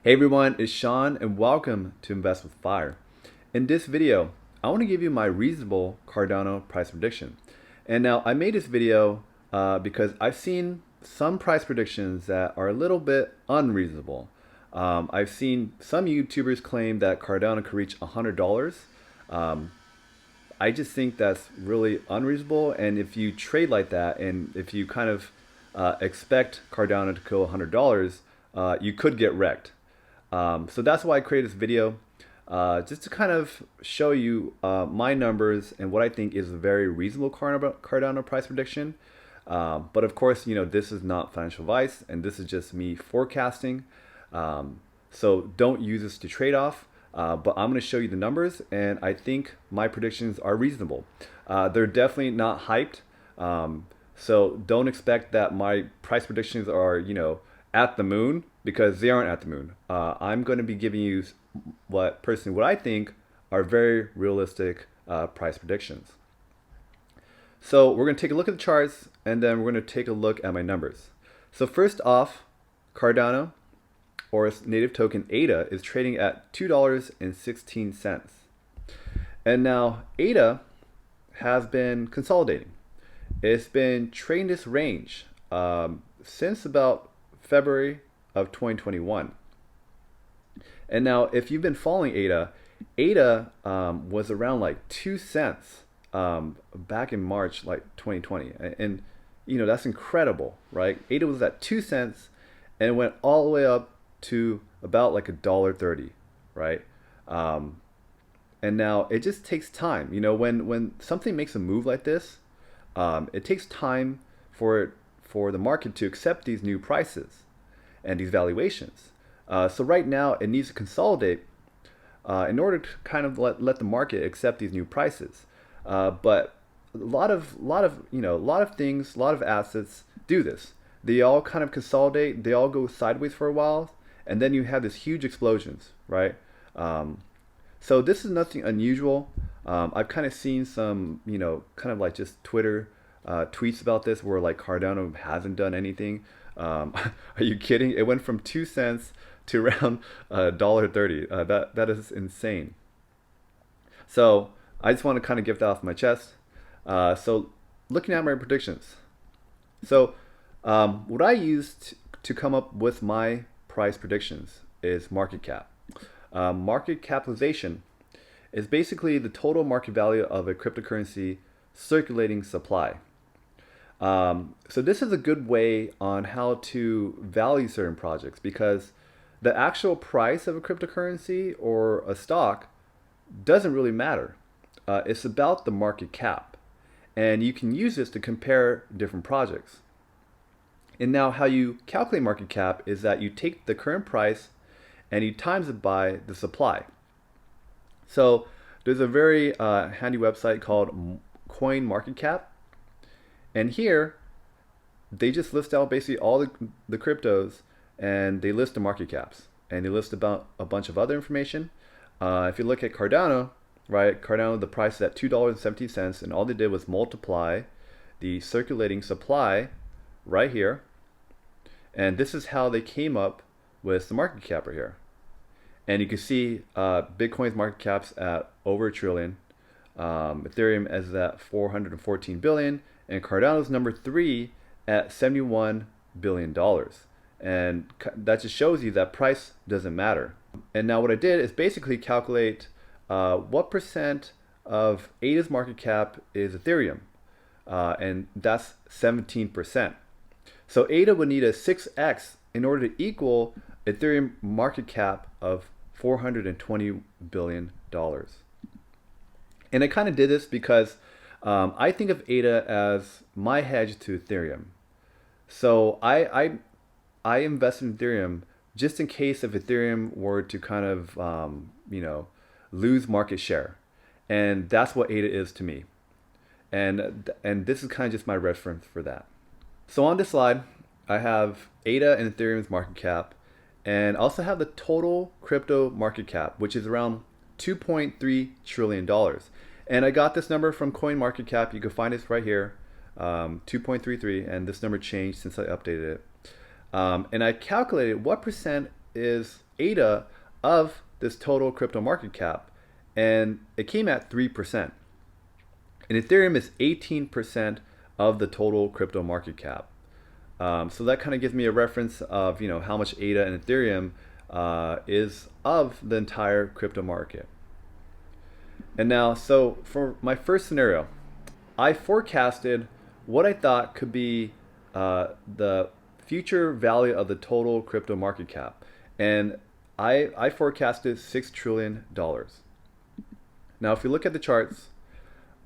Hey everyone, it's Sean and welcome to Invest with Fire. In this video, I want to give you my reasonable Cardano price prediction. And now I made this video because I've seen some price predictions that are a little bit unreasonable. I've seen some YouTubers claim that Cardano could reach $100. I just think that's really unreasonable, and if you trade like that and if you kind of expect Cardano to go $100, you could get wrecked. So that's why I created this video, just to kind of show you my numbers and what I think is a very reasonable Cardano price prediction. But of course, this is not financial advice, and this is just me forecasting. So don't use this to trade off. But I'm going to show you the numbers, and I think my predictions are reasonable. They're definitely not hyped. So don't expect that my price predictions are, at the moon, because they aren't at the moon. I'm going to be giving you what I think are very realistic price predictions. So we're going to take a look at the charts, and then we're going to take a look at my numbers. So first off, Cardano, or its native token ADA, is trading at $2.16. And now ADA has been consolidating. It's been trading this range since about February of 2021. And now if you've been following ADA, ADA was around like 2 cents back in March like 2020. And that's incredible, right? ADA was at 2 cents and it went all the way up to about like $1.30, right? And now it just takes time. When something makes a move like this, it takes time for the market to accept these new prices and these valuations. So right now it needs to consolidate in order to kind of let the market accept these new prices. But a lot of things, a lot of assets do this. They all kind of consolidate. They all go sideways for a while, and then you have this huge explosions, right? So this is nothing unusual. I've kind of seen some, kind of like just Twitter tweets about this where like Cardano hasn't done anything. Are you kidding? It went from 2 cents to around $1.30. That is insane. So I just want to kind of get that off my chest. So looking at my predictions. So what I used to come up with my price predictions is market cap. Market capitalization is basically the total market value of a cryptocurrency circulating supply. So this is a good way on how to value certain projects, because the actual price of a cryptocurrency or a stock doesn't really matter. It's about the market cap, and you can use this to compare different projects. And now how you calculate market cap is that you take the current price and you times it by the supply. So there's a very handy website called Coin Market Cap, and here they just list out basically all the cryptos, and they list the market caps, and they list about a bunch of other information. If you look at Cardano, right? Cardano, the price is at $2.70, and all they did was multiply the circulating supply right here. And this is how they came up with the market cap right here. And you can see Bitcoin's market cap's at over $1 trillion. Ethereum is at 414 billion, and Cardano's number 3 at $71 billion. And that just shows you that price doesn't matter. And now what I did is basically calculate what percent of ADA's market cap is Ethereum, and that's 17%. So ADA would need a 6x in order to equal Ethereum market cap of $420 billion. And I kind of did this because I think of ADA as my hedge to Ethereum. So I invest in Ethereum just in case if Ethereum were to kind of lose market share, and that's what ADA is to me. And this is kind of just my reference for that. So on this slide, I have ADA and Ethereum's market cap, and I also have the total crypto market cap, which is around $2.3 trillion. And I got this number from CoinMarketCap. You can find it right here, 2.33, and this number changed since I updated it. And I calculated what percent is ADA of this total crypto market cap, and it came at 3%. And Ethereum is 18% of the total crypto market cap. So that kind of gives me a reference of how much ADA and Ethereum is of the entire crypto market. And now, so for my first scenario, I forecasted what I thought could be the future value of the total crypto market cap, and I forecasted $6 trillion. Now, if you look at the charts,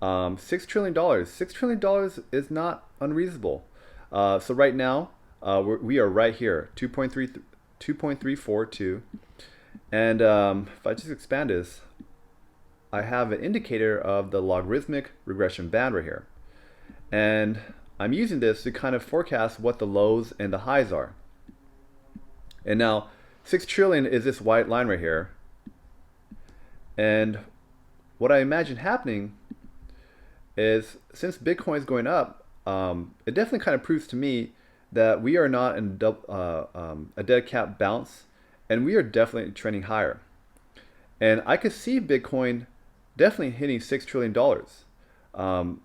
$6 trillion, $6 trillion is not unreasonable. So right now, we are right here, 2.342, and if I just expand this, I have an indicator of the logarithmic regression band right here. And I'm using this to kind of forecast what the lows and the highs are. And now 6 trillion is this white line right here. And what I imagine happening is, since Bitcoin is going up, it definitely kind of proves to me that we are not in a dead cat bounce, and we are definitely trending higher. And I could see Bitcoin definitely hitting $6 trillion,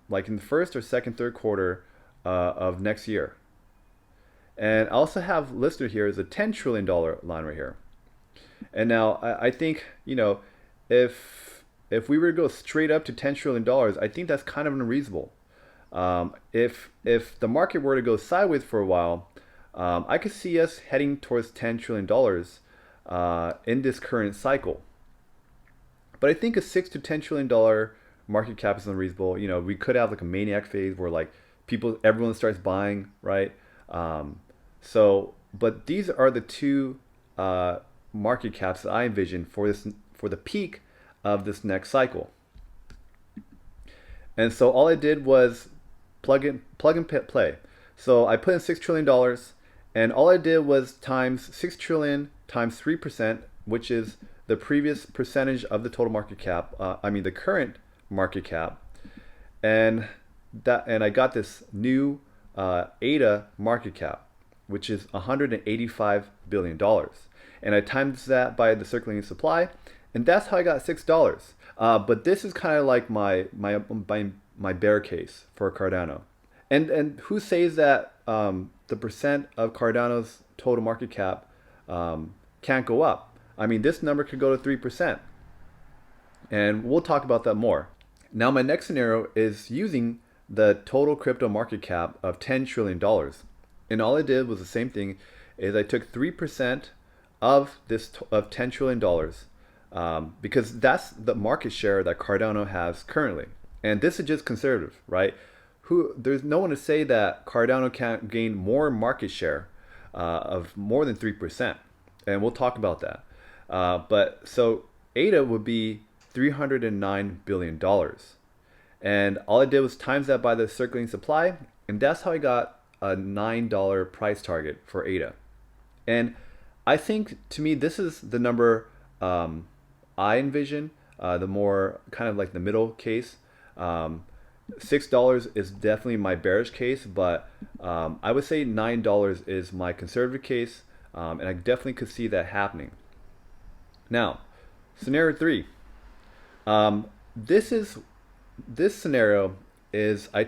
like in the first or second, third quarter of next year. And I also have listed here as a $10 trillion line right here. And now I think, if we were to go straight up to $10 trillion, I think that's kind of unreasonable. If the market were to go sideways for a while, I could see us heading towards $10 trillion in this current cycle. But I think a $6 to $10 trillion market cap is unreasonable. We could have like a maniac phase where like everyone starts buying, right? But these are the two market caps that I envision for the peak of this next cycle. And so all I did was plug and play. So I put in $6 trillion, and all I did was times 6 trillion times 3%, which is the previous percentage of the total market cap. The current market cap, and I got this new ADA market cap, which is $185 billion, and I times that by the circulating supply, and that's how I got $6. But this is kind of like my bear case for Cardano, and who says that the percent of Cardano's total market cap can't go up? This number could go to 3%, and we'll talk about that more. Now, my next scenario is using the total crypto market cap of $10 trillion. And all I did was the same thing, is I took 3% of $10 trillion, because that's the market share that Cardano has currently. And this is just conservative, right? There's no one to say that Cardano can't gain more market share of more than 3%. And we'll talk about that. But so ADA would be $309 billion. And all I did was times that by the circulating supply, and that's how I got a $9 price target for ADA. And I think, to me, this is the number I envision, the more kind of like the middle case. $6 is definitely my bearish case, but I would say $9 is my conservative case, and I definitely could see that happening. Now, scenario 3. This scenario is I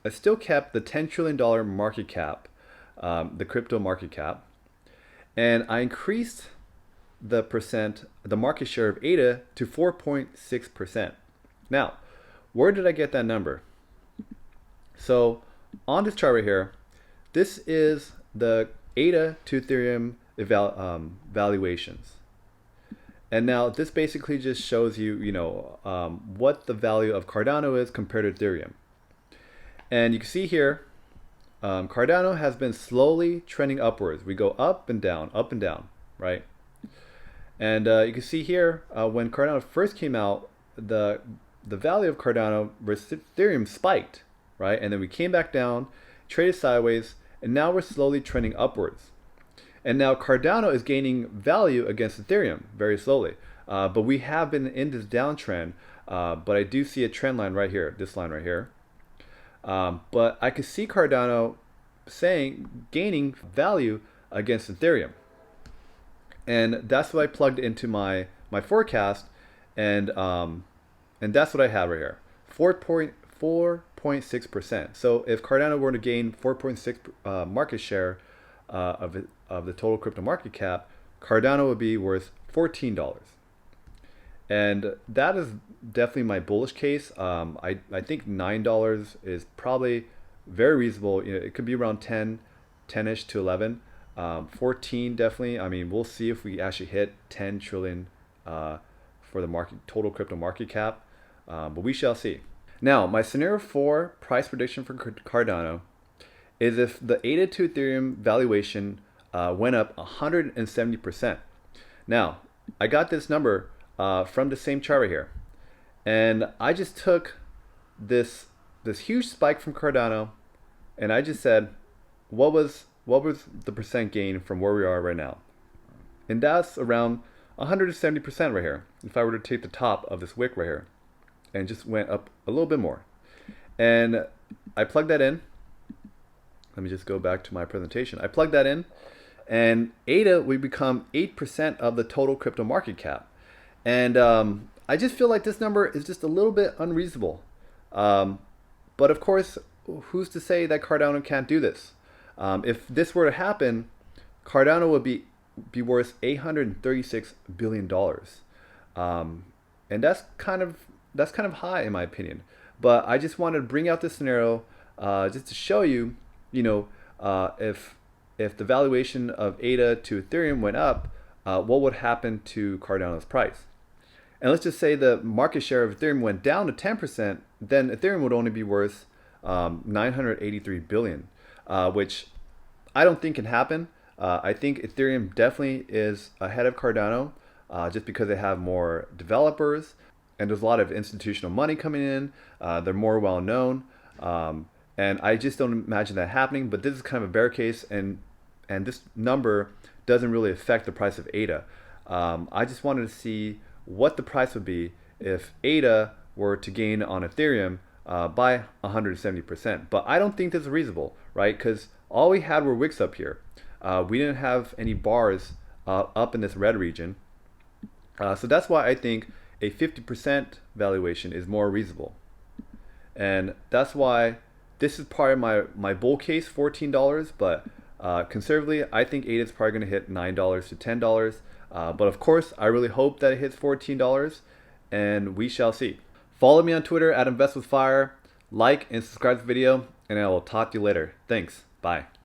still kept the $10 trillion market cap, the crypto market cap, and I increased the market share of ADA to 4.6%. Now, where did I get that number? So on this chart right here, this is the ADA to Ethereum valuations. And now this basically just shows you, what the value of Cardano is compared to Ethereum. And you can see here, Cardano has been slowly trending upwards. We go up and down, right? And you can see here, when Cardano first came out, the value of Cardano versus Ethereum spiked, right? And then we came back down, traded sideways, and now we're slowly trending upwards. And now Cardano is gaining value against Ethereum very slowly. But we have been in this downtrend, but I do see a trend line right here, this line right here. But I can see Cardano gaining value against Ethereum. And that's what I plugged into my forecast, and that's what I have right here, 4.6%. So if Cardano were to gain 4.6 market share of the total crypto market cap, Cardano would be worth $14. And that is definitely my bullish case. I think $9 is probably very reasonable. You know, it could be around 10-ish to 11. 14 definitely. I mean, we'll see if we actually hit 10 trillion for the total crypto market cap, but we shall see. Now, my scenario 4 price prediction for Cardano is if the ADA to Ethereum valuation went up 170%. Now, I got this number from the same chart right here, and I just took this huge spike from Cardano, and I just said, what was the percent gain from where we are right now? And that's around 170% right here. If I were to take the top of this wick right here and just went up a little bit more, and I plugged that in. Let me just go back to my presentation. I plugged that in, and ADA would become 8% of the total crypto market cap. And I just feel like this number is just a little bit unreasonable. But of course, who's to say that Cardano can't do this? If this were to happen, Cardano would be worth $836 billion. And that's kind of high in my opinion. But I just wanted to bring out this scenario just to show you, if the valuation of ADA to Ethereum went up, what would happen to Cardano's price? And let's just say the market share of Ethereum went down to 10%, then Ethereum would only be worth 983 billion, which I don't think can happen. I think Ethereum definitely is ahead of Cardano, just because they have more developers and there's a lot of institutional money coming in. They're more well known, and I just don't imagine that happening. But this is kind of a bear case, and this number doesn't really affect the price of ADA. I just wanted to see what the price would be if ADA were to gain on Ethereum by 170%. But I don't think this is reasonable, right? Because all we had were wicks up here. We didn't have any bars up in this red region. So that's why I think a 50% valuation is more reasonable. And that's why this is part of my bull case, $14. But conservatively, I think ADA is probably going to hit $9 to $10. But of course, I really hope that it hits $14, and we shall see. Follow me on Twitter at InvestWithFire, like and subscribe to the video, and I will talk to you later. Thanks. Bye.